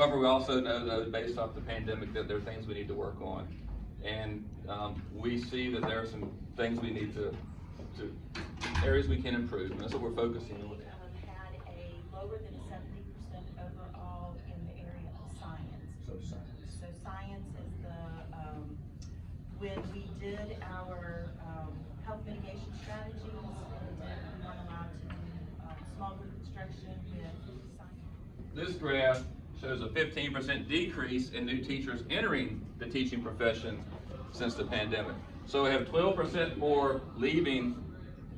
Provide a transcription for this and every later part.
However, we also know, though, based off the pandemic, that there are things we need to work on. And we see that there are some things we need to areas we can improve, and that's what we're focusing on. Had a lower than 70% overall in the area of science. So science is the, when we did our health mitigation strategies, we weren't allowed to do small group instruction with science. This graph shows a 15% decrease in new teachers entering the teaching profession since the pandemic. So we have 12% more leaving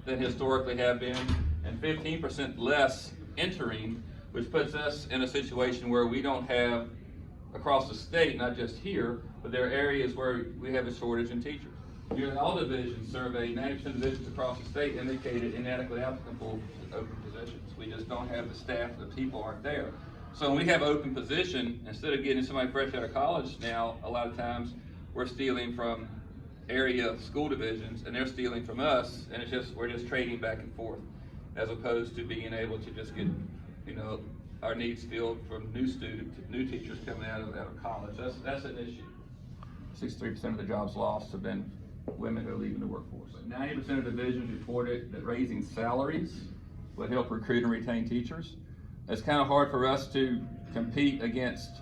than historically have been, and 15% less entering, which puts us in a situation where we don't have, across the state, not just here, but there are areas where we have a shortage in teachers. Nearly all divisions surveyed, 90% of divisions across the state indicated inadequately applicable open positions. We just don't have the staff, the people aren't there. So when we have open position, instead of getting somebody fresh out of college now, a lot of times we're stealing from area school divisions and they're stealing from us, and we're just trading back and forth, as opposed to being able to just get, our needs filled from new teachers coming out of college. That's an issue. 63% of the jobs lost have been women who are leaving the workforce. 90% of divisions reported that raising salaries would help recruit and retain teachers. It's kind of hard for us to compete against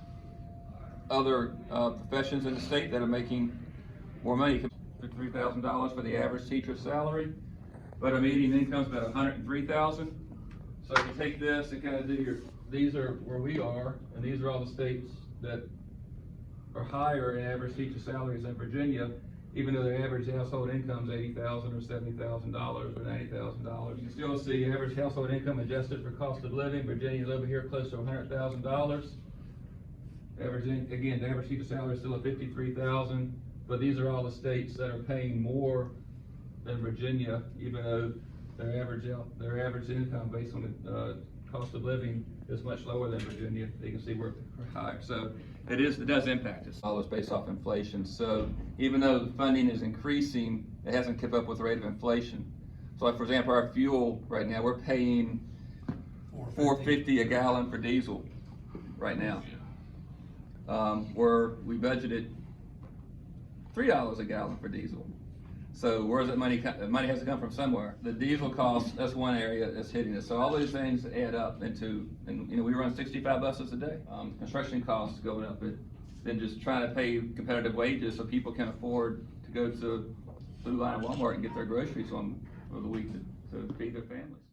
other professions in the state that are making more money. $3,000 for the average teacher's salary, but a median income is about $103,000. So if you take this and kind of do these are where we are, and these are all the states that are higher in average teacher salaries than Virginia, even though their average household income is $80,000 or $70,000 or $90,000. You still see average household income adjusted for cost of living. Virginia's over here close to $100,000. Again, the average teacher salary is still at $53,000, but these are all the states that are paying more than Virginia, even though their average income based on the cost of living is much lower than Virginia. You can see we're higher. So it does impact us. All is based off inflation. So even though the funding is increasing, it hasn't kept up with the rate of inflation. So like, for example, our fuel right now, we're paying $4.50 a gallon for diesel right now. Where we budgeted $3 a gallon for diesel. So where's that money? Money has to come from somewhere. The diesel cost, that's one area that's hitting us. So all these things add up into, and we run 65 buses a day. Construction costs going up, but then just trying to pay competitive wages so people can afford to go to Blue Line and Walmart and get their groceries on the week to feed their families.